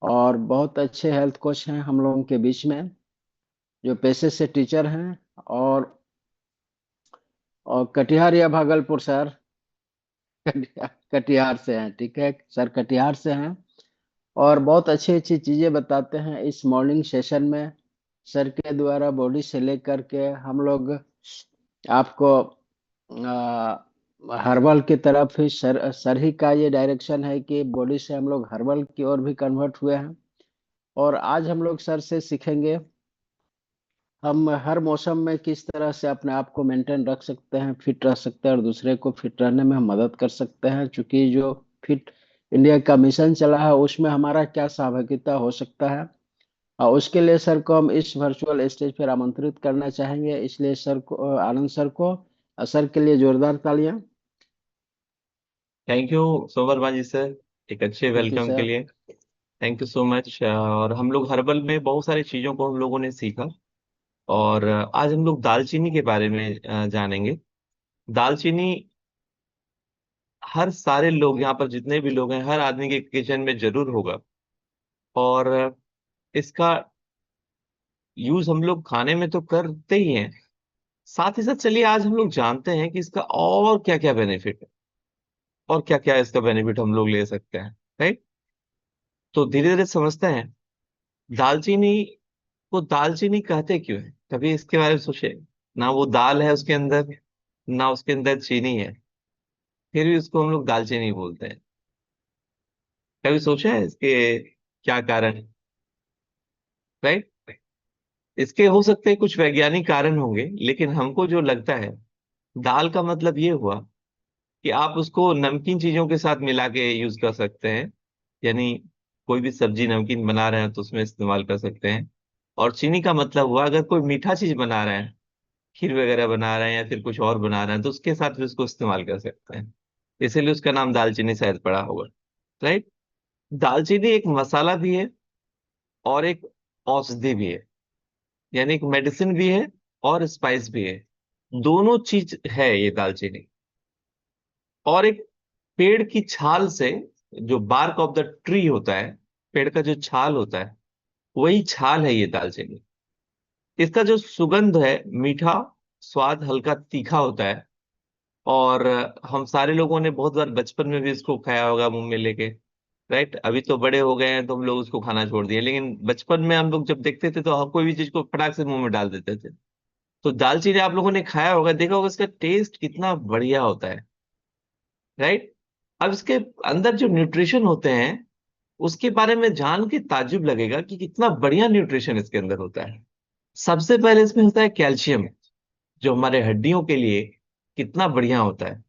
और बहुत अच्छे हेल्थ कोच हैं हम लोगों के बीच में, जो पेशे से टीचर हैं। और कटिहार या भागलपुर सर? कटिहार से हैं, ठीक है सर, कटिहार से हैं। और बहुत अच्छी अच्छी चीजें बताते हैं इस मॉर्निंग सेशन में। सर के द्वारा बॉडी से लेकर के हम लोग आपको हर्बल की तरफ ही, सर ही का ये डायरेक्शन है कि बॉडी से हम लोग हर्बल की ओर भी कन्वर्ट हुए हैं। और आज हम लोग सर से सीखेंगे हम हर मौसम में किस तरह से अपने आप को मेंटेन रख सकते हैं, फिट रह सकते हैं और दूसरे को फिट रहने में हम मदद कर सकते हैं। क्योंकि जो फिट इंडिया का मिशन चला है उसमें हमारा क्या सहभागिता हो सकता है, और उसके लिए सर को हम इस वर्चुअल स्टेज पर आमंत्रित करना चाहेंगे। इसलिए सर को, आनंद सर को, सर के लिए जोरदार तालियां। Thank you so much ji sir, एक अच्छे थैंक यू वेलकम के सर। लिए। Thank you so much. और हम लोग हर्बल में बहुत सारी चीज़ों को हम लोगों ने सीखा। और आज हम लोग दालचीनी के बारे में जानेंगे। दालचीनी हर सारे लोग, यहाँ पर जितने भी लोग हैं, हर आदमी के किचन में जरूर होगा। और इसका यूज हम लोग खाने में तो करते ही हैं, साथ ही साथ चलिए आज हम लोग जानते हैं कि इसका और क्या क्या बेनिफिट है, और क्या क्या इसका बेनिफिट हम लोग ले सकते हैं। राइट। तो धीरे धीरे समझते हैं दालचीनी को दालचीनी कहते क्यों है। कभी इसके बारे में सोचे? ना वो दाल है उसके अंदर, ना उसके अंदर चीनी है, फिर भी उसको हम लोग दालचीनी बोलते हैं। कभी सोचा है इसके क्या कारण? राइट। इसके हो सकते हैं कुछ वैज्ञानिक कारण होंगे, लेकिन हमको जो लगता है, दाल का मतलब ये हुआ कि आप उसको नमकीन चीजों के साथ मिला के यूज कर सकते हैं। यानी कोई भी सब्जी नमकीन बना रहे हैं तो उसमें इस्तेमाल कर सकते हैं। और चीनी का मतलब हुआ अगर कोई मीठा चीज बना रहे हैं, खीर वगैरह बना रहे हैं या फिर कुछ और बना रहे हैं, तो उसके साथ भी उसको इस्तेमाल कर सकते हैं। इसीलिए उसका नाम दालचीनी शायद पड़ा होगा। राइट। दालचीनी एक मसाला भी है और एक औषधि भी है। यानी एक मेडिसिन भी है और स्पाइस भी है। दोनों चीज है ये दालचीनी। और एक पेड़ की छाल से, जो बार्क ऑफ द ट्री होता है, पेड़ का जो छाल होता है, वही छाल है ये दालचीनी। इसका जो सुगंध है, मीठा, स्वाद हल्का तीखा होता है। और हम सारे लोगों ने बहुत बार बचपन में भी इसको खाया होगा मुंह में लेके। राइट। अभी तो बड़े हो गए हैं तो हम लोग उसको खाना छोड़ दिए, लेकिन बचपन में हम लोग जब देखते थे तो हम कोई भी चीज को फटाक से मुंह में डाल देते थे। तो दालचीनी आप लोगों ने खाया होगा, देखा होगा इसका टेस्ट कितना बढ़िया होता है। राइट। अब इसके अंदर जो न्यूट्रिशन होते हैं, उसके बारे में जान के ताज्जुब लगेगा कि कितना बढ़िया न्यूट्रिशन इसके अंदर होता है। सबसे पहले इसमें होता है कैल्शियम, जो हमारे हड्डियों के लिए कितना बढ़िया होता है।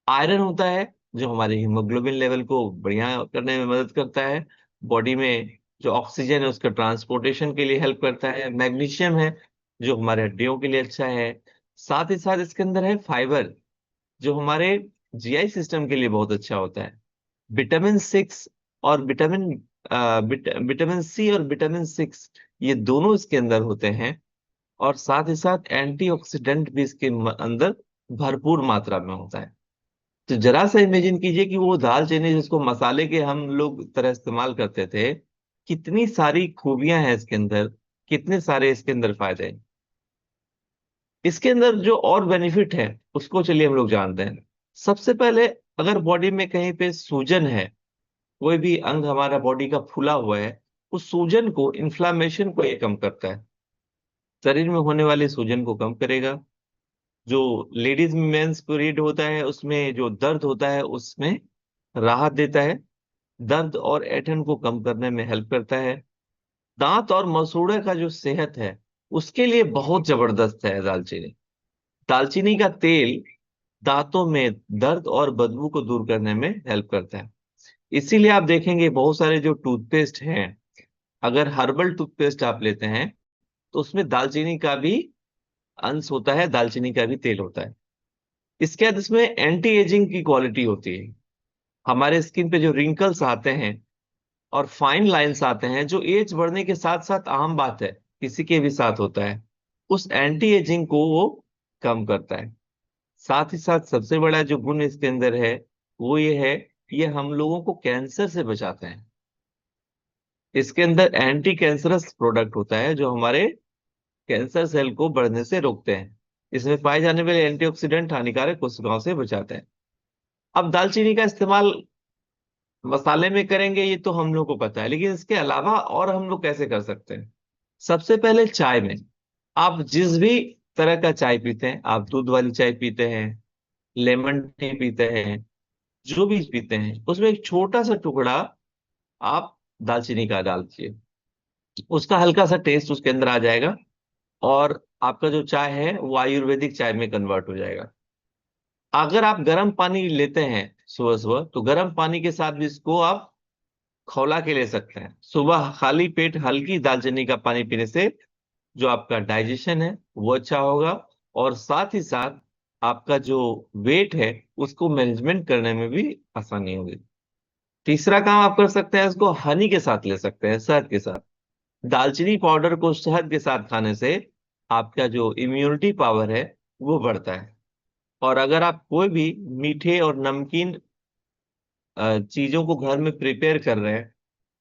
आयरन होता है, जो हमारे हीमोग्लोबिन लेवल को बढ़िया करने में मदद करता है। बॉडी में जो ऑक्सीजन है उसका ट्रांसपोर्टेशन के लिए हेल्प करता है। मैग्नीशियम है, जो हमारे हड्डियों के लिए अच्छा है। साथ ही साथ इसके अंदर है फाइबर, जो हमारे जीआई सिस्टम के लिए बहुत अच्छा होता है। विटामिन 6 और विटामिन सी और विटामिन 6, ये दोनों इसके अंदर होते हैं। और साथ ही साथ एंटीऑक्सीडेंट भी इसके अंदर भरपूर मात्रा में होता है। तो जरा सा इमेजिन कीजिए कि वो दालचीनी जिसको मसाले के हम लोग तरह इस्तेमाल करते थे, कितनी सारी खूबियां हैं इसके अंदर, कितने सारे इसके अंदर फायदे हैं। इसके अंदर जो और बेनिफिट है उसको चलिए हम लोग जानते हैं। सबसे पहले, अगर बॉडी में कहीं पे सूजन है, कोई भी अंग हमारा बॉडी का फूला हुआ है, उस सूजन को, इन्फ्लामेशन को ये कम करता है। शरीर में होने वाली सूजन को कम करेगा। जो लेडीज में मेंस पीरियड होता है उसमें जो दर्द होता है उसमें राहत देता है। दर्द और ऐंठन को कम करने में हेल्प करता है। दांत और मसूड़े का जो सेहत है उसके लिए बहुत जबरदस्त है दालचीनी। दालचीनी का तेल दांतों में दर्द और बदबू को दूर करने में हेल्प करता है। इसीलिए आप देखेंगे बहुत सारे जो टूथपेस्ट हैं, अगर हर्बल टूथपेस्ट आप लेते हैं तो उसमें दालचीनी का भी अंश होता है, दालचीनी का भी तेल होता है। इसके बाद इसमें एंटी एजिंग की क्वालिटी होती है। हमारे स्किन पे जो रिंकल्स आते हैं और फाइन लाइंस आते हैं, जो एज बढ़ने के साथ साथ आम बात है, किसी के भी साथ होता है, उस एंटी एजिंग को वो कम करता है। साथ ही साथ सबसे बड़ा जो गुण इसके अंदर है वो ये है, ये हम लोगों को कैंसर से बचाते हैं। इसके अंदर एंटी कैंसरस प्रोडक्ट होता है जो हमारे कैंसर सेल को बढ़ने से रोकते हैं। इसमें पाए जाने वाले एंटीऑक्सीडेंट हानिकारक कोशिकाओं से बचाते हैं। अब दालचीनी का इस्तेमाल मसाले में करेंगे ये तो हम लोग को पता है, लेकिन इसके अलावा और हम लोग कैसे कर सकते हैं? सबसे पहले चाय में, आप जिस भी तरह का चाय पीते हैं, आप दूध वाली चाय पीते हैं, लेमन टी पीते हैं, जो भी पीते हैं, उसमें एक छोटा सा टुकड़ा आप दालचीनी का डाल दीजिए। उसका हल्का सा टेस्ट उसके अंदर आ जाएगा और आपका जो चाय है वो आयुर्वेदिक चाय में कन्वर्ट हो जाएगा। अगर आप गर्म पानी लेते हैं सुबह सुबह, तो गर्म पानी के साथ भी इसको आप खौला के ले सकते हैं। सुबह खाली पेट हल्की दालचीनी का पानी पीने से जो आपका डाइजेशन है वो अच्छा होगा, और साथ ही साथ आपका जो वेट है उसको मैनेजमेंट करने में भी आसानी होगी। तीसरा काम आप कर सकते हैं, इसको हनी के साथ ले सकते हैं, शहद के साथ। दालचीनी पाउडर को शहद के साथ खाने से आपका जो इम्यूनिटी पावर है वो बढ़ता है। और अगर आप कोई भी मीठे और नमकीन चीजों को घर में प्रिपेयर कर रहे हैं,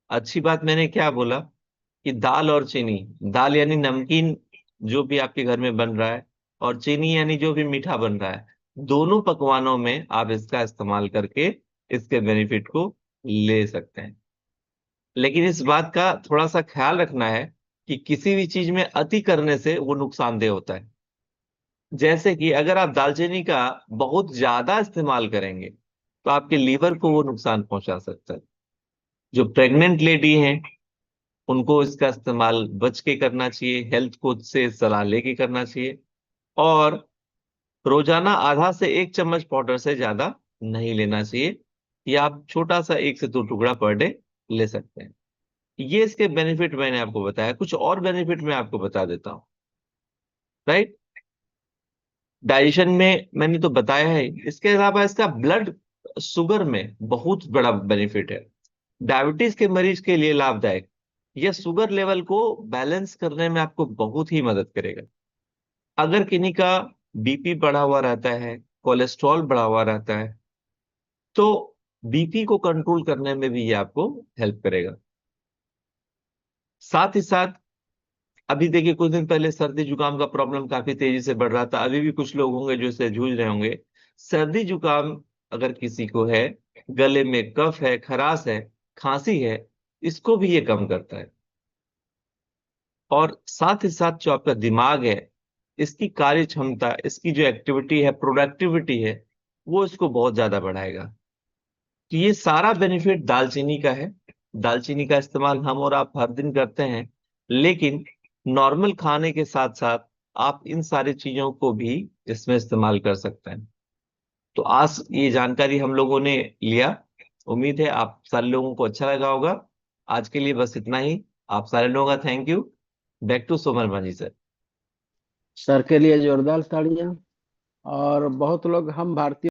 अच्छी बात मैंने क्या बोला कि दाल और चीनी, दाल यानी नमकीन जो भी आपके घर में बन रहा है, और चीनी यानी जो भी मीठा बन रहा है, दोनों पकवानों में आप इसका इस्तेमाल करके इसके बेनिफिट को ले सकते हैं। लेकिन इस बात का थोड़ा सा ख्याल रखना है कि किसी भी चीज में अति करने से वो नुकसानदेह होता है। जैसे कि अगर आप दालचीनी का बहुत ज्यादा इस्तेमाल करेंगे तो आपके लीवर को वो नुकसान पहुंचा सकता है। जो प्रेग्नेंट लेडी हैं उनको इसका इस्तेमाल बच के करना चाहिए, हेल्थ कोच से सलाह लेके करना चाहिए। और रोजाना आधा से 1 चम्मच पाउडर से ज्यादा नहीं लेना चाहिए, या आप छोटा सा 1 से 2 टुकड़ा पर डे ले सकते हैं। ये इसके बेनिफिट मैंने आपको बताया, कुछ और बेनिफिट मैं आपको बता देता हूँ। राइट, डाइजेशन में मैंने तो बताया है, इसके अलावा इसका ब्लड शुगर में बहुत बड़ा बेनिफिट है। डायबिटीज के मरीज के लिए लाभदायक, यह शुगर लेवल को बैलेंस करने में आपको बहुत ही मदद करेगा। अगर किन्हीं का बीपी बढ़ा हुआ रहता है, कोलेस्ट्रॉल बढ़ा हुआ रहता है, तो बीपी को कंट्रोल करने में भी ये आपको हेल्प करेगा। साथ ही साथ अभी देखिए, कुछ दिन पहले सर्दी जुकाम का प्रॉब्लम काफी तेजी से बढ़ रहा था, अभी भी कुछ लोग होंगे जो इससे जूझ रहे होंगे। सर्दी जुकाम अगर किसी को है, गले में कफ है, खराश है, खांसी है, इसको भी ये कम करता है। और साथ ही साथ जो आपका दिमाग है, इसकी कार्य क्षमता, इसकी जो एक्टिविटी है, प्रोडक्टिविटी है, वो इसको बहुत ज्यादा बढ़ाएगा। तो ये सारा बेनिफिट दालचीनी का है। दालचीनी का इस्तेमाल हम और आप हर दिन करते हैं, लेकिन नॉर्मल खाने के साथ साथ आप इन सारी चीजों को भी इसमें इस्तेमाल कर सकते हैं। तो आज ये जानकारी हम लोगों ने लिया, उम्मीद है आप सारे लोगों को अच्छा लगा होगा। आज के लिए बस इतना ही। आप सारे लोगों का thank you. Back to Somal Manjhi sir. Sir के लिए जोरदार तालियां। और बहुत लोग हम भारतीय